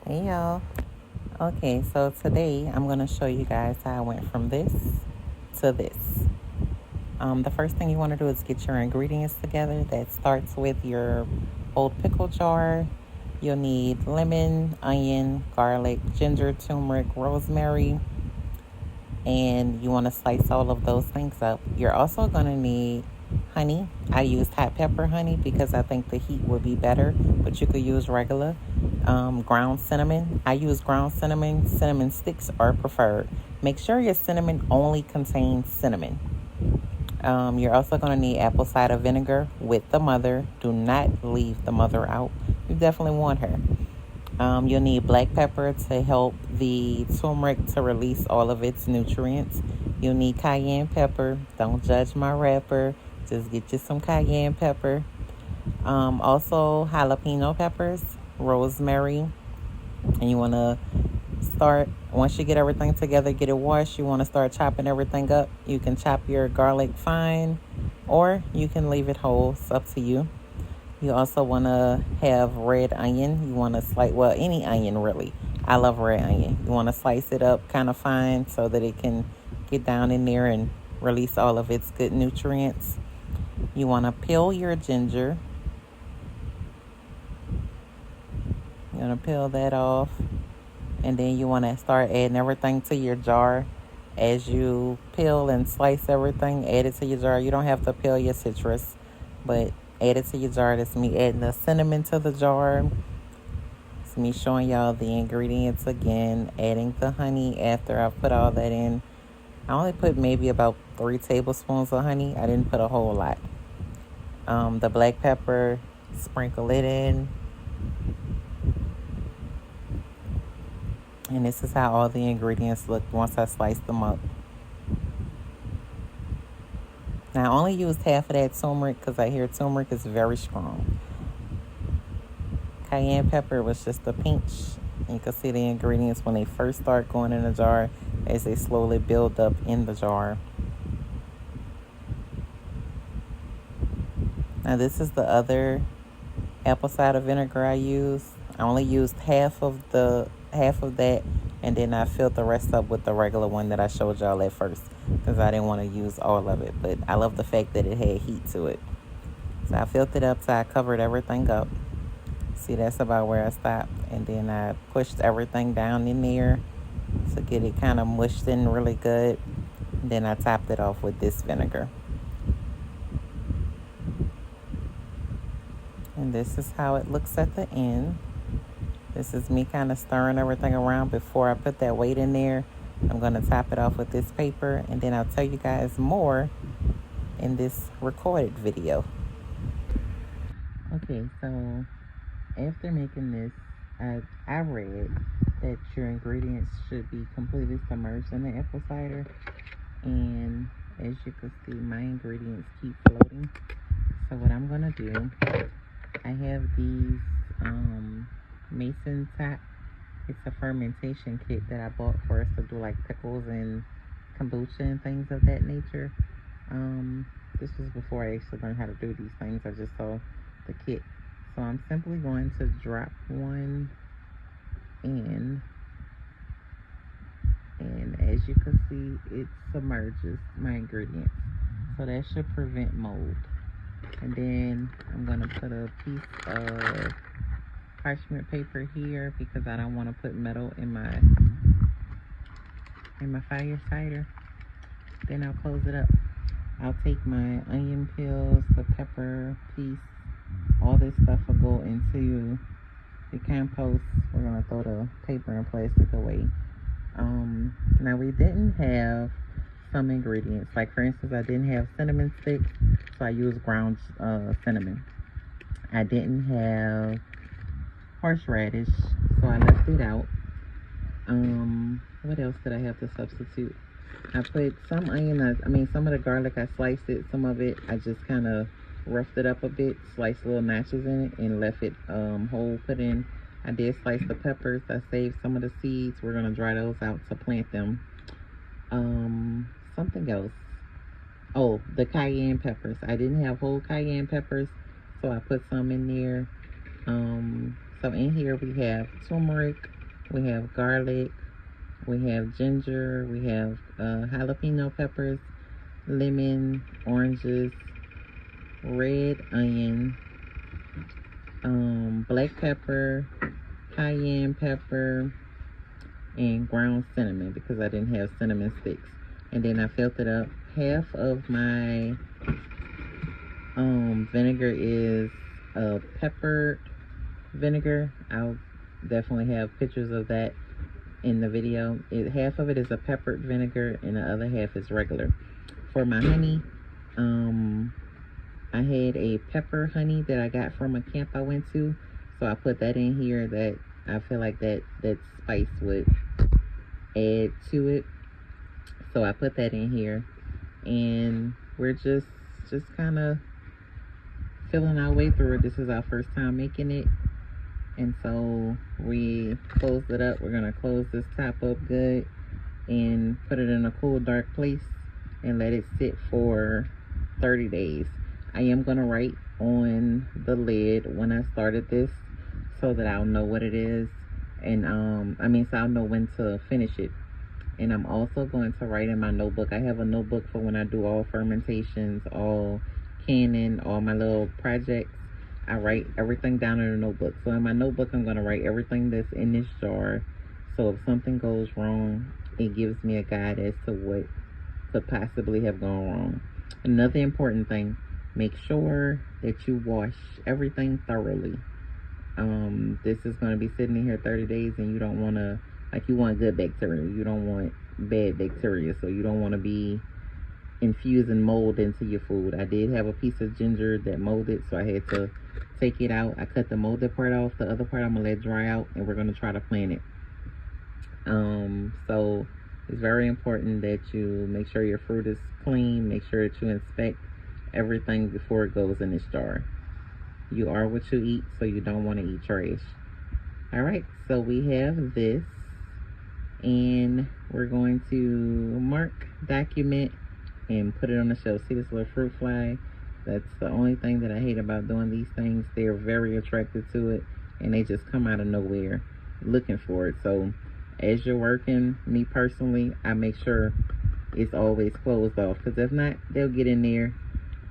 Hey y'all. Okay, so today I'm going to show you guys how I went from this to this. The first thing you want to do is get your ingredients together. That starts with your old pickle jar. You'll need lemon, onion, garlic, ginger, turmeric, rosemary, and you want to slice all of those things up. You're also going to need honey. I used hot pepper honey because I think the heat would be better, but you could use regular. Ground cinnamon. I use ground cinnamon. Cinnamon sticks are preferred. Make sure your cinnamon only contains cinnamon. You're also going to need apple cider vinegar with the mother. Do not leave the mother out. You definitely want her. You'll need black pepper to help the turmeric to release all of its nutrients. You'll need cayenne pepper. Don't judge my wrapper. Just get you some cayenne pepper. Also, jalapeno peppers, rosemary. And you want to start, once you get everything together, get it washed, you want to start chopping everything up. You can chop your garlic fine or you can leave it whole. It's up to you. You also want to have red onion. You want to slice, well, any onion really. I love red onion. You want to slice it up kind of fine so that it can get down in there and release all of its good nutrients. You want to peel your ginger. You're going to peel that off. And then you want to start adding everything to your jar. As you peel and slice everything, add it to your jar. You don't have to peel your citrus, but add it to your jar. That's me adding the cinnamon to the jar. It's me showing y'all the ingredients again. Adding the honey after I put all that in. I only put maybe about 3 tablespoons of honey. I didn't put a whole lot. The black pepper, sprinkle it in. And this is how all the ingredients look once I slice them up. Now, I only used half of that turmeric because I hear turmeric is very strong. Cayenne pepper was just a pinch. You can see the ingredients when they first start going in the jar as they slowly build up in the jar. Now, this is the other apple cider vinegar I used. I only used half of that, and then I filled the rest up with the regular one that I showed y'all at first because I didn't want to use all of it. But I love the fact that it had heat to it. So I filled it up so I covered everything up. See, that's about where I stopped. And then I pushed everything down in there to get it kind of mushed in really good. And then I topped it off with this vinegar. And this is how it looks at the end. This is me kind of stirring everything around before I put that weight in there. I'm going to top it off with this paper, and then I'll tell you guys more in this recorded video. Okay, so after making this, I read that your ingredients should be completely submerged in the apple cider. And as you can see, my ingredients keep floating. So what I'm going to do, I have these mason top. It's a fermentation kit that I bought for us to do like pickles and kombucha and things of that nature. This was before I actually learned how to do these things. I just saw the kit. So I'm simply going to drop one in, and as you can see, it submerges my ingredients. So that should prevent mold. And then I'm going to put a piece of parchment paper here because I don't want to put metal in my fire cider. Then I'll close it up. I'll take my onion peels, the pepper piece, all this stuff will go into the compost. We're going to throw the paper and plastic away. Now we didn't have some ingredients. Like for instance, I didn't have cinnamon sticks, so I used ground cinnamon. I didn't have horseradish, so I left it out. What else did I have to substitute? I put some onion, some of the garlic, I sliced it. Some of it, I just kind of roughed it up a bit, sliced little notches in it, and left it whole put in. I did slice the peppers. I saved some of the seeds. We're going to dry those out to plant them. Something else. Oh, the cayenne peppers. I didn't have whole cayenne peppers, so I put some in there. So in here we have turmeric, We have garlic. We have ginger. We have jalapeno peppers, lemon, oranges, red onion, black pepper, cayenne pepper, and ground cinnamon because I didn't have cinnamon sticks. And then I filled it up. Half of my vinegar is peppered vinegar. I'll definitely have pictures of that in the video. Half of it is a peppered vinegar and the other half is regular. For my honey, I had a pepper honey that I got from a camp I went to, so I put that in here. That I feel like that spice would add to it, so I put that in here. And we're just kind of feeling our way through it. This is our first time making it, and so we closed it up. We're gonna close this top up good and put it in a cool, dark place and let it sit for 30 days. I am gonna write on the lid when I started this so that I'll know what it is, and so I'll know when to finish it. And I'm also going to write in my notebook. I have a notebook for when I do all fermentations, all canning, all my little projects. I write everything down in a notebook. So in my notebook, I'm going to write everything that's in this jar. So if something goes wrong, it gives me a guide as to what could possibly have gone wrong. Another important thing, make sure that you wash everything thoroughly. This is going to be sitting in here 30 days and you don't want to, you want good bacteria. You don't want bad bacteria. So you don't want to be infusing mold into your food. I did have a piece of ginger that molded, so I had to take it out. I cut the molded part off. The other part I'm going to let dry out and we're going to try to plant it. So it's very important that you make sure your fruit is clean. Make sure that you inspect everything before it goes in this jar. You are what you eat, so you don't want to eat trash. All right, so we have this, and we're going to mark, document, and put it on the shelf. See this little fruit fly? That's the only thing that I hate about doing these things. They're very attracted to it, and they just come out of nowhere looking for it. So as you're working, me personally, I make sure it's always closed off, because if not, they'll get in there.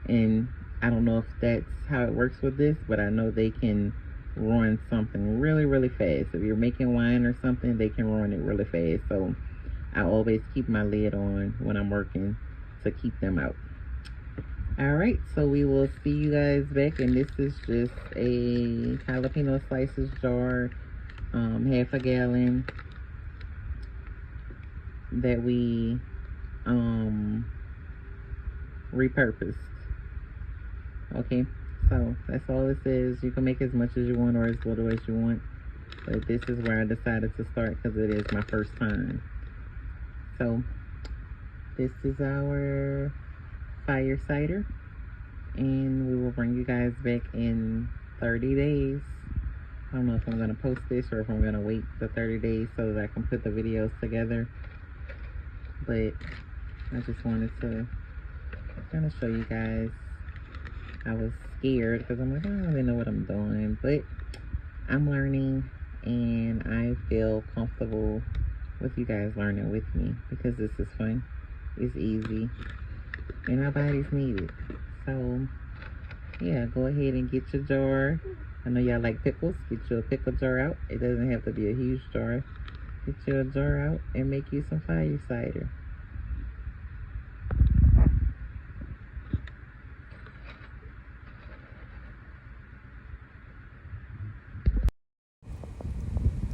And I don't know if that's how it works with this, but I know they can ruin something really, really fast. If you're making wine or something, they can ruin it really fast. So I always keep my lid on when I'm working to keep them out. All right, so we will see you guys back. And this is just a jalapeno slices jar, half a gallon, that we repurposed. Okay, so that's all it says. You can make as much as you want or as little as you want, but this is where I decided to start because it is my first time. So this is our fire cider, and we will bring you guys back in 30 days. I don't know if I'm going to post this or if I'm going to wait the 30 days so that I can put the videos together, but I just wanted to kind of show you guys. I was scared because I'm like, I don't really know what I'm doing, but I'm learning, and I feel comfortable with you guys learning with me because this is fun. It's easy, and our bodies need it. So yeah, go ahead and get your jar. I know y'all like pickles. Get you a pickle jar out. It doesn't have to be a huge jar. Get you a jar out and make you some fire cider.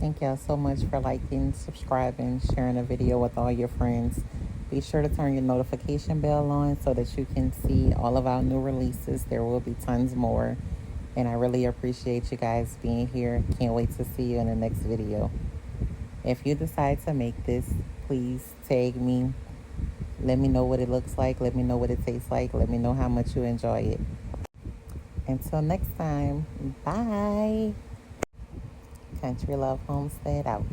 Thank y'all so much for liking, subscribing, sharing the video with all your friends. Be sure to turn your notification bell on so that you can see all of our new releases. There will be tons more. And I really appreciate you guys being here. Can't wait to see you in the next video. If you decide to make this, please tag me. Let me know what it looks like. Let me know what it tastes like. Let me know how much you enjoy it. Until next time, bye. Country Love Homestead out.